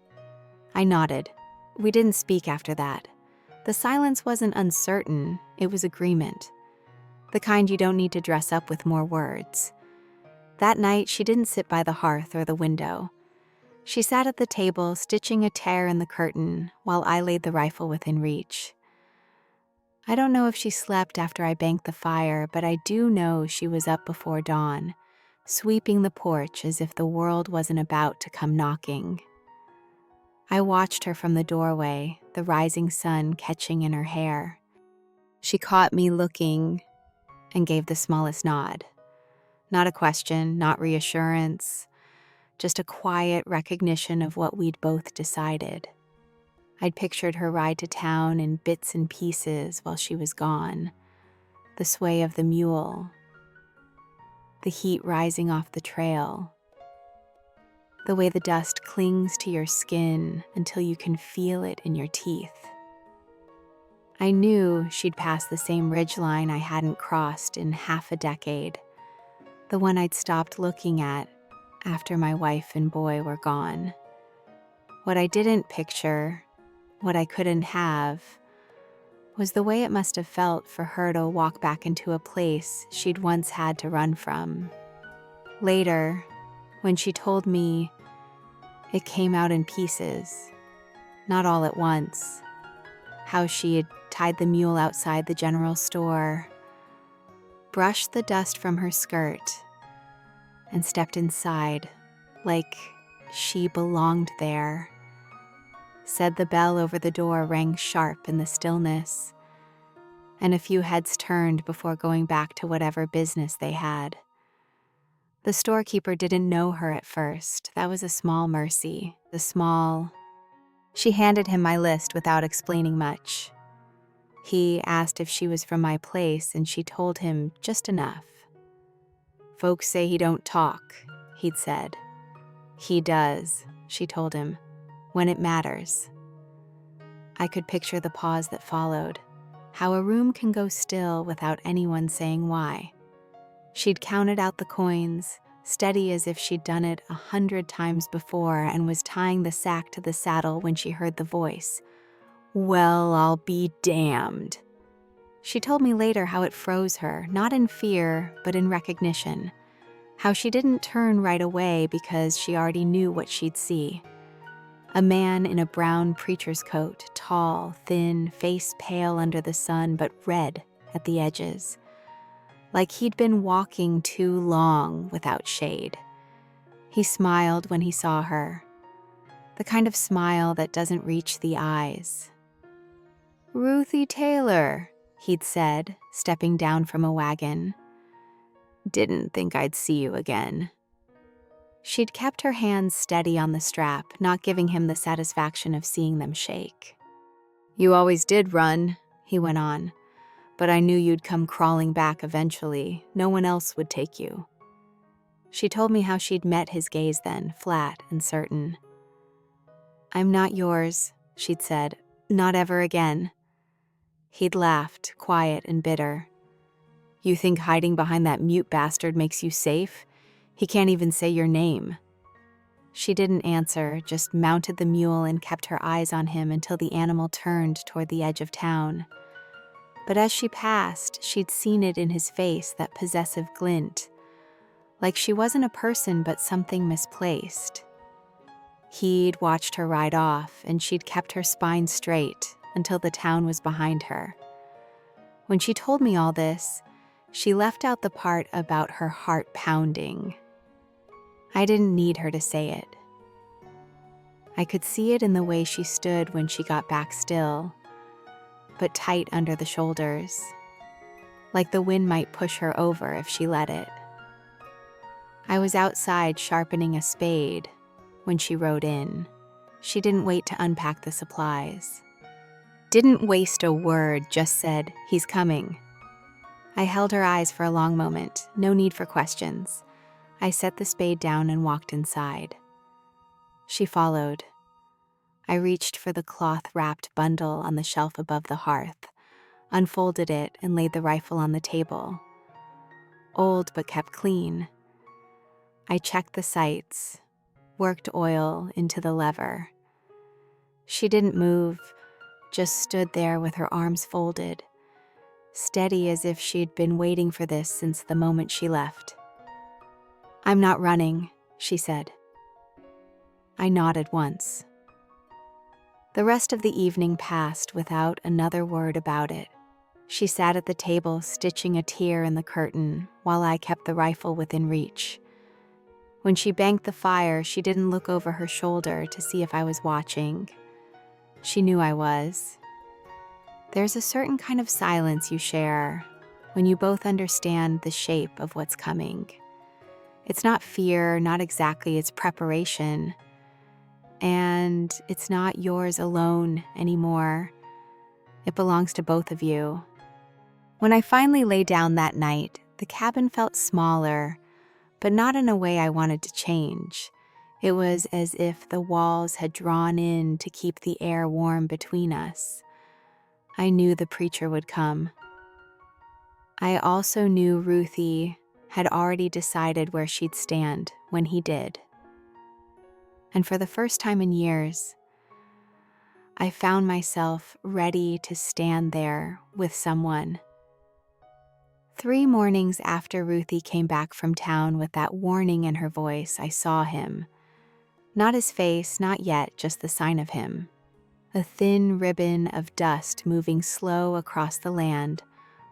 I nodded. We didn't speak after that. The silence wasn't uncertain, it was agreement. The kind you don't need to dress up with more words. That night, she didn't sit by the hearth or the window. She sat at the table, stitching a tear in the curtain, while I laid the rifle within reach. I don't know if she slept after I banked the fire, but I do know she was up before dawn, sweeping the porch as if the world wasn't about to come knocking. I watched her from the doorway, the rising sun catching in her hair. She caught me looking and gave the smallest nod. Not a question, not reassurance, just a quiet recognition of what we'd both decided. I'd pictured her ride to town in bits and pieces while she was gone. The sway of the mule, the heat rising off the trail, the way the dust clings to your skin until you can feel it in your teeth. I knew she'd pass the same ridgeline I hadn't crossed in half a decade, the one I'd stopped looking at after my wife and boy were gone. What I didn't picture, what I couldn't have, was the way it must have felt for her to walk back into a place she'd once had to run from. Later, when she told me, it came out in pieces, not all at once. How she had tied the mule outside the general store, brushed the dust from her skirt, and stepped inside like she belonged there. Said the bell over the door rang sharp in the stillness, and a few heads turned before going back to whatever business they had. The storekeeper didn't know her at first. That was a small mercy. She handed him my list without explaining much. He asked if she was from my place, and she told him just enough. "Folks say he don't talk," he'd said. "He does," she told him, "when it matters." I could picture the pause that followed, how a room can go still without anyone saying why. She'd counted out the coins, steady as if she'd done it 100 times before, and was tying the sack to the saddle when she heard the voice. "Well, I'll be damned." She told me later how it froze her, not in fear, but in recognition. How she didn't turn right away because she already knew what she'd see. A man in a brown preacher's coat, tall, thin, face pale under the sun, but red at the edges. Like he'd been walking too long without shade. He smiled when he saw her. The kind of smile that doesn't reach the eyes. "Ruthie Taylor," he'd said, stepping down from a wagon. "Didn't think I'd see you again." She'd kept her hands steady on the strap, not giving him the satisfaction of seeing them shake. "You always did run," he went on, "but I knew you'd come crawling back eventually. No one else would take you." She told me how she'd met his gaze then, flat and certain. "I'm not yours," she'd said. "Not ever again." He'd laughed, quiet and bitter. "You think hiding behind that mute bastard makes you safe? He can't even say your name." She didn't answer, just mounted the mule and kept her eyes on him until the animal turned toward the edge of town. But as she passed, she'd seen it in his face, that possessive glint. Like she wasn't a person, but something misplaced. He'd watched her ride off, and she'd kept her spine straight until the town was behind her. When she told me all this, she left out the part about her heart pounding. I didn't need her to say it. I could see it in the way she stood when she got back still, but tight under the shoulders, like the wind might push her over if she let it. I was outside sharpening a spade when she rode in. She didn't wait to unpack the supplies. Didn't waste a word, just said, "He's coming." I held her eyes for a long moment, no need for questions. I set the spade down and walked inside. She followed. I reached for the cloth-wrapped bundle on the shelf above the hearth, unfolded it, and laid the rifle on the table. Old but kept clean. I checked the sights, worked oil into the lever. She didn't move, just stood there with her arms folded, steady as if she'd been waiting for this since the moment she left. "I'm not running," she said. I nodded once. The rest of the evening passed without another word about it. She sat at the table stitching a tear in the curtain while I kept the rifle within reach. When she banked the fire, she didn't look over her shoulder to see if I was watching. She knew I was. There's a certain kind of silence you share when you both understand the shape of what's coming. It's not fear, not exactly, it's preparation. And it's not yours alone anymore. It belongs to both of you. When I finally lay down that night, the cabin felt smaller, but not in a way I wanted to change. It was as if the walls had drawn in to keep the air warm between us. I knew the preacher would come. I also knew Ruthie had already decided where she'd stand when he did. And for the first time in years, I found myself ready to stand there with someone. 3 mornings after Ruthie came back from town with that warning in her voice, I saw him. Not his face, not yet, just the sign of him. A thin ribbon of dust moving slow across the land,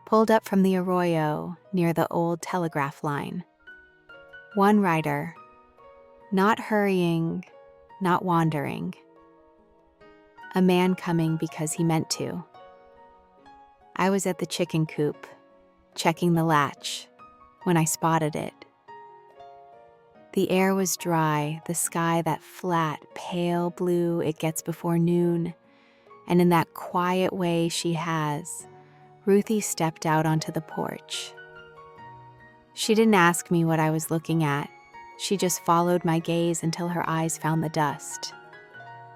pulled up from the arroyo near the old telegraph line. One rider, not hurrying, not wandering. A man coming because he meant to. I was at the chicken coop, checking the latch, when I spotted it. The air was dry, the sky that flat, pale blue it gets before noon, and in that quiet way she has, Ruthie stepped out onto the porch. She didn't ask me what I was looking at. She just followed my gaze until her eyes found the dust.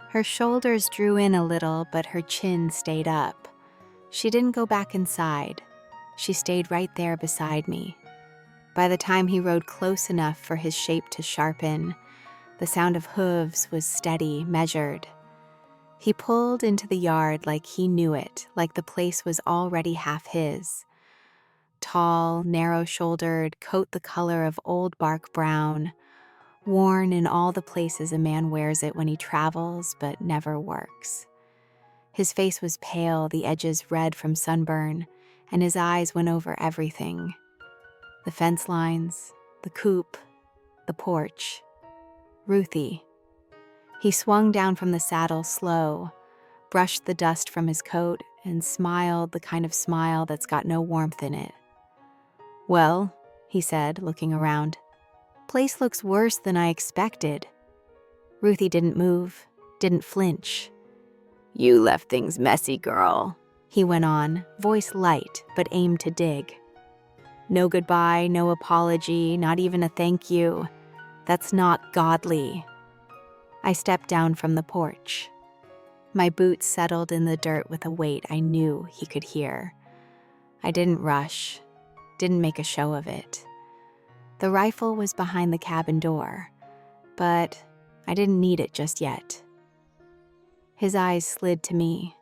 Her shoulders drew in a little, but her chin stayed up. She didn't go back inside. She stayed right there beside me. By the time he rode close enough for his shape to sharpen, the sound of hooves was steady, measured. He pulled into the yard like he knew it, like the place was already half his. Tall, narrow-shouldered, coat the color of old bark brown, worn in all the places a man wears it when he travels but never works. His face was pale, the edges red from sunburn, and his eyes went over everything. The fence lines, the coop, the porch. Ruthie. He swung down from the saddle slow, brushed the dust from his coat, and smiled the kind of smile that's got no warmth in it. "Well," he said, looking around, "place looks worse than I expected." Ruthie didn't move, didn't flinch. "You left things messy, girl," he went on, voice light but aimed to dig. No goodbye, no apology, not even a thank you. That's not godly. I stepped down from the porch. My boots settled in the dirt with a weight I knew he could hear. I didn't rush, didn't make a show of it. The rifle was behind the cabin door, but I didn't need it just yet. His eyes slid to me.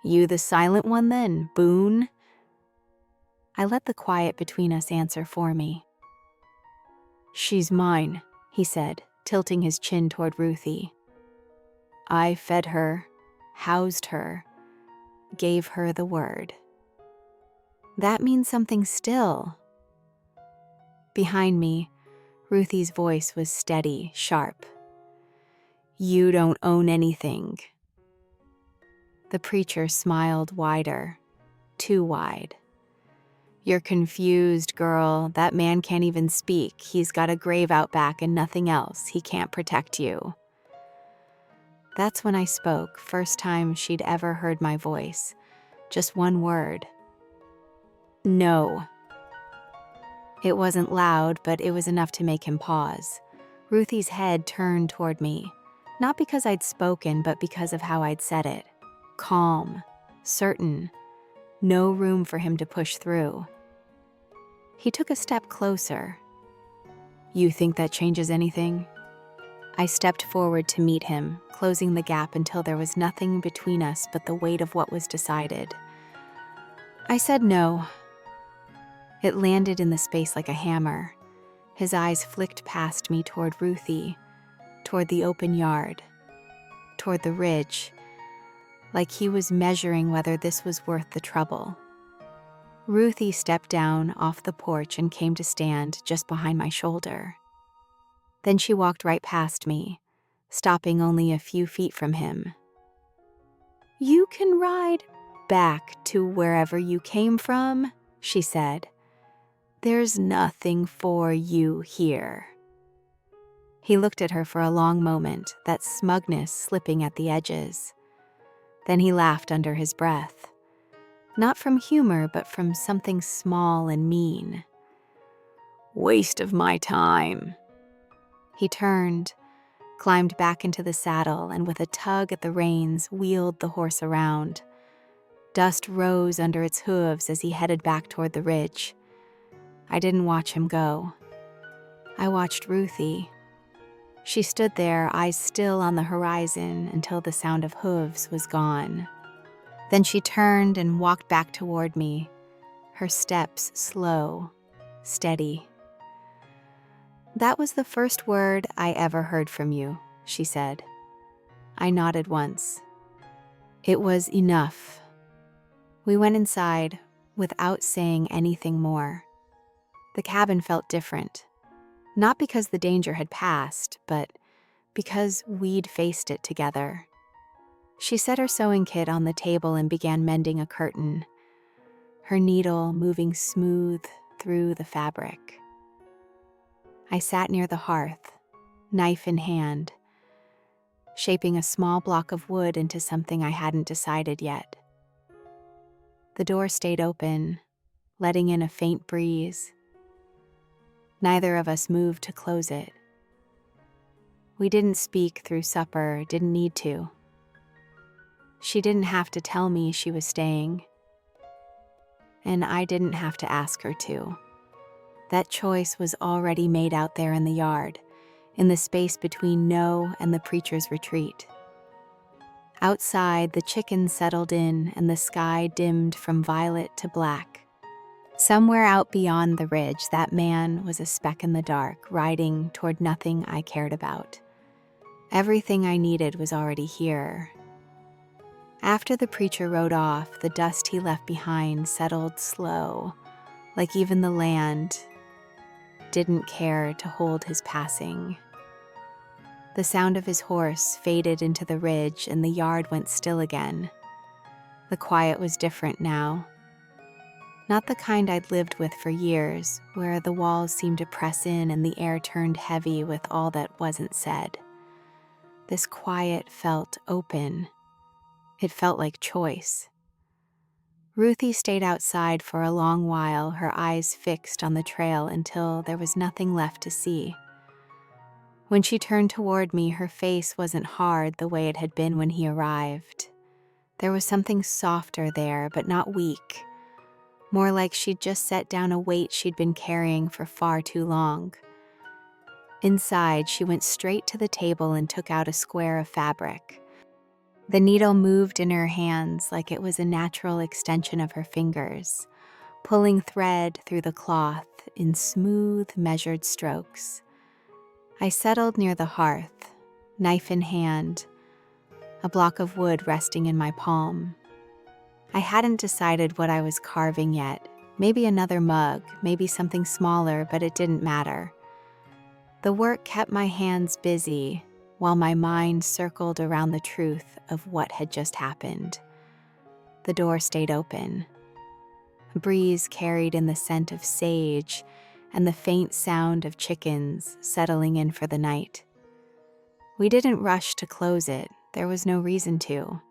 You the silent one then, Boon? I let the quiet between us answer for me. She's mine, he said, tilting his chin toward Ruthie. I fed her, housed her, gave her the word. That means something still. Behind me, Ruthie's voice was steady, sharp. You don't own anything. The preacher smiled wider, too wide. You're confused, girl. That man can't even speak. He's got a grave out back and nothing else. He can't protect you. That's when I spoke, first time she'd ever heard my voice. Just one word. No. It wasn't loud, but it was enough to make him pause. Ruthie's head turned toward me, not because I'd spoken, but because of how I'd said it. Calm, certain, no room for him to push through. He took a step closer. You think that changes anything? I stepped forward to meet him, closing the gap until there was nothing between us but the weight of what was decided. I said no. It landed in the space like a hammer. His eyes flicked past me toward Ruthie, toward the open yard, toward the ridge, like he was measuring whether this was worth the trouble. Ruthie stepped down off the porch and came to stand just behind my shoulder. Then she walked right past me, stopping only a few feet from him. You can ride back to wherever you came from, she said. There's nothing for you here. He looked at her for a long moment, that smugness slipping at the edges. Then he laughed under his breath. Not from humor, but from something small and mean. Waste of my time. He turned, climbed back into the saddle, and with a tug at the reins, wheeled the horse around. Dust rose under its hooves as he headed back toward the ridge. I didn't watch him go. I watched Ruthie. She stood there, eyes still on the horizon, until the sound of hooves was gone. Then she turned and walked back toward me, her steps slow, steady. That was the first word I ever heard from you, she said. I nodded once. It was enough. We went inside without saying anything more. The cabin felt different, not because the danger had passed, but because we'd faced it together. She set her sewing kit on the table and began mending a curtain, her needle moving smooth through the fabric. I sat near the hearth, knife in hand, shaping a small block of wood into something I hadn't decided yet. The door stayed open, letting in a faint breeze. Neither of us moved to close it. We didn't speak through supper, didn't need to. She didn't have to tell me she was staying, and I didn't have to ask her to. That choice was already made out there in the yard, in the space between no and the preacher's retreat. Outside, the chickens settled in and the sky dimmed from violet to black. Somewhere out beyond the ridge, that man was a speck in the dark, riding toward nothing I cared about. Everything I needed was already here. After the preacher rode off, the dust he left behind settled slow, like even the land didn't care to hold his passing. The sound of his horse faded into the ridge and the yard went still again. The quiet was different now. Not the kind I'd lived with for years, where the walls seemed to press in and the air turned heavy with all that wasn't said. This quiet felt open. It felt like choice. Ruthie stayed outside for a long while, her eyes fixed on the trail until there was nothing left to see. When she turned toward me, her face wasn't hard the way it had been when he arrived. There was something softer there, but not weak. More like she'd just set down a weight she'd been carrying for far too long. Inside, she went straight to the table and took out a square of fabric. The needle moved in her hands like it was a natural extension of her fingers, pulling thread through the cloth in smooth, measured strokes. I settled near the hearth, knife in hand, a block of wood resting in my palm. I hadn't decided what I was carving yet. Maybe another mug, maybe something smaller, but it didn't matter. The work kept my hands busy while my mind circled around the truth of what had just happened. The door stayed open. A breeze carried in the scent of sage and the faint sound of chickens settling in for the night. We didn't rush to close it. There was no reason to.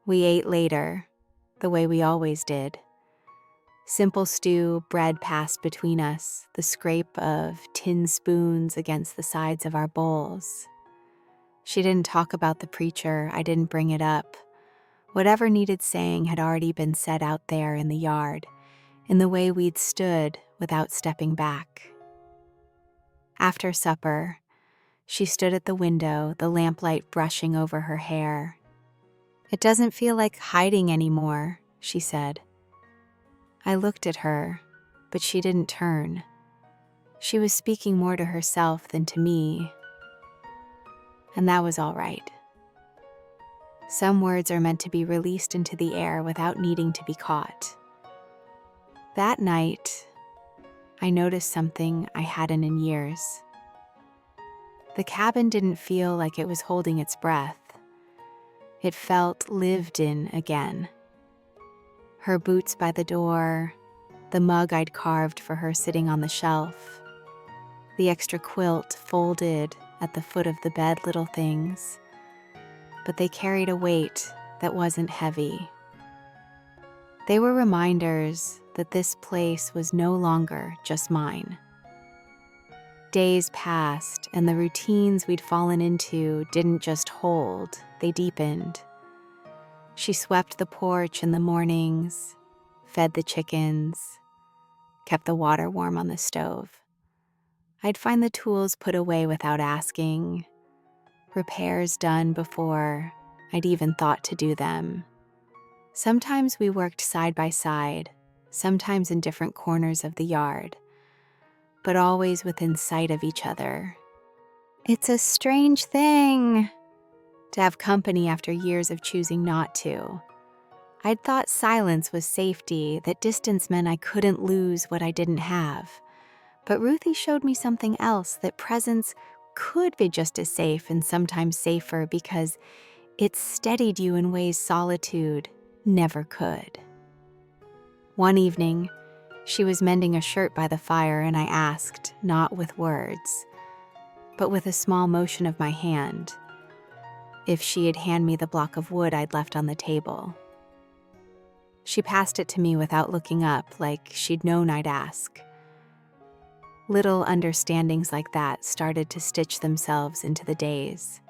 We ate later, the way we always did. Simple stew, bread passed between us, the scrape of tin spoons against the sides of our bowls. She didn't talk about the preacher. I didn't bring it up. Whatever needed saying had already been said out there in the yard, in the way we'd stood without stepping back. After supper, she stood at the window, the lamplight brushing over her hair. "It doesn't feel like hiding anymore," she said. I looked at her, but she didn't turn. She was speaking more to herself than to me, and that was all right. Some words are meant to be released into the air without needing to be caught. That night, I noticed something I hadn't in years. The cabin didn't feel like it was holding its breath. It felt lived in again. Her boots by the door, the mug I'd carved for her sitting on the shelf, the extra quilt folded at the foot of the bed, little things, but they carried a weight that wasn't heavy. They were reminders that this place was no longer just mine. Days passed, and the routines we'd fallen into didn't just hold, they deepened. She swept the porch in the mornings, fed the chickens, kept the water warm on the stove. I'd find the tools put away without asking, repairs done before I'd even thought to do them. Sometimes we worked side by side, sometimes in different corners of the yard, but always within sight of each other. It's a strange thing to have company after years of choosing not to. I'd thought silence was safety, that distance meant I couldn't lose what I didn't have. But Ruthie showed me something else, that presence could be just as safe and sometimes safer because it steadied you in ways solitude never could. One evening, she was mending a shirt by the fire, and I asked, not with words, but with a small motion of my hand, if she'd hand me the block of wood I'd left on the table. She passed it to me without looking up, like she'd known I'd ask. Little understandings like that started to stitch themselves into the days.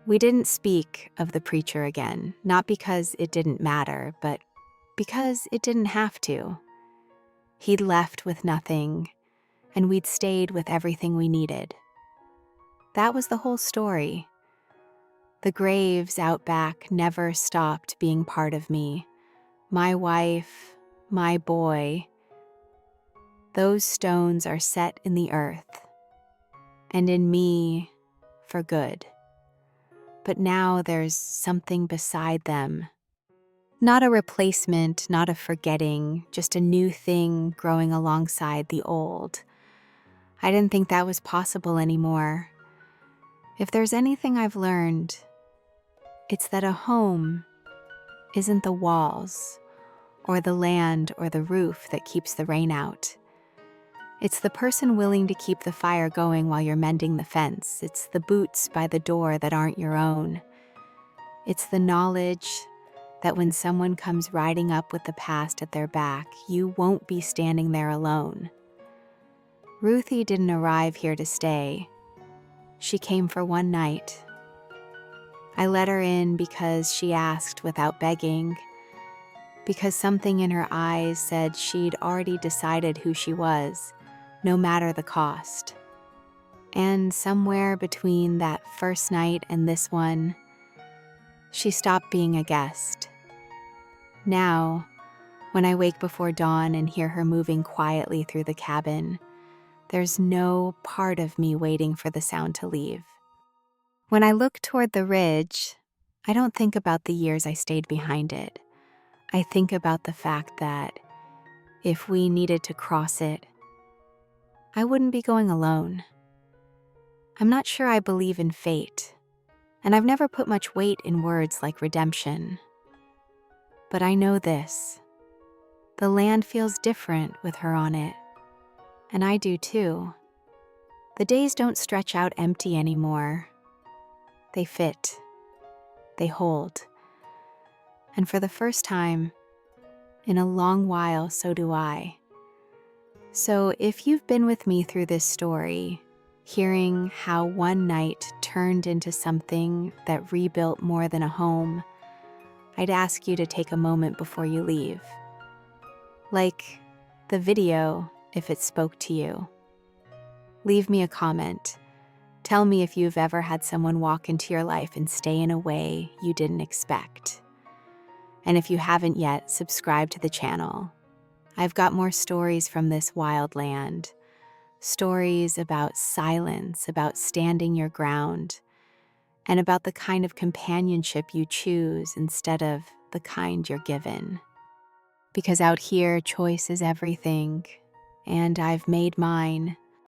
We didn't speak of the preacher again, not because it didn't matter, but because it didn't have to. He'd left with nothing, and we'd stayed with everything we needed. That was the whole story. The graves out back never stopped being part of me. My wife, my boy. Those stones are set in the earth, and in me for good. But now there's something beside them. Not a replacement, not a forgetting, just a new thing growing alongside the old. I didn't think that was possible anymore. If there's anything I've learned, it's that a home isn't the walls or the land or the roof that keeps the rain out. It's the person willing to keep the fire going while you're mending the fence. It's the boots by the door that aren't your own. It's the knowledge that when someone comes riding up with the past at their back, you won't be standing there alone. Ruthie didn't arrive here to stay. She came for one night. I let her in because she asked without begging, because something in her eyes said she'd already decided who she was, no matter the cost. And somewhere between that first night and this one, she stopped being a guest. Now, when I wake before dawn and hear her moving quietly through the cabin, there's no part of me waiting for the sound to leave. When I look toward the ridge, I don't think about the years I stayed behind it. I think about the fact that if we needed to cross it, I wouldn't be going alone. I'm not sure I believe in fate, and I've never put much weight in words like redemption. But I know this: the land feels different with her on it, and I do too. The days don't stretch out empty anymore. They fit. They hold. And for the first time in a long while, so do I. So if you've been with me through this story, hearing how one night turned into something that rebuilt more than a home, I'd ask you to take a moment before you leave. Like the video, if it spoke to you. Leave me a comment. Tell me if you've ever had someone walk into your life and stay in a way you didn't expect. And if you haven't yet, subscribe to the channel. I've got more stories from this wild land. Stories about silence, about standing your ground, and about the kind of companionship you choose instead of the kind you're given. Because out here, choice is everything, and I've made mine.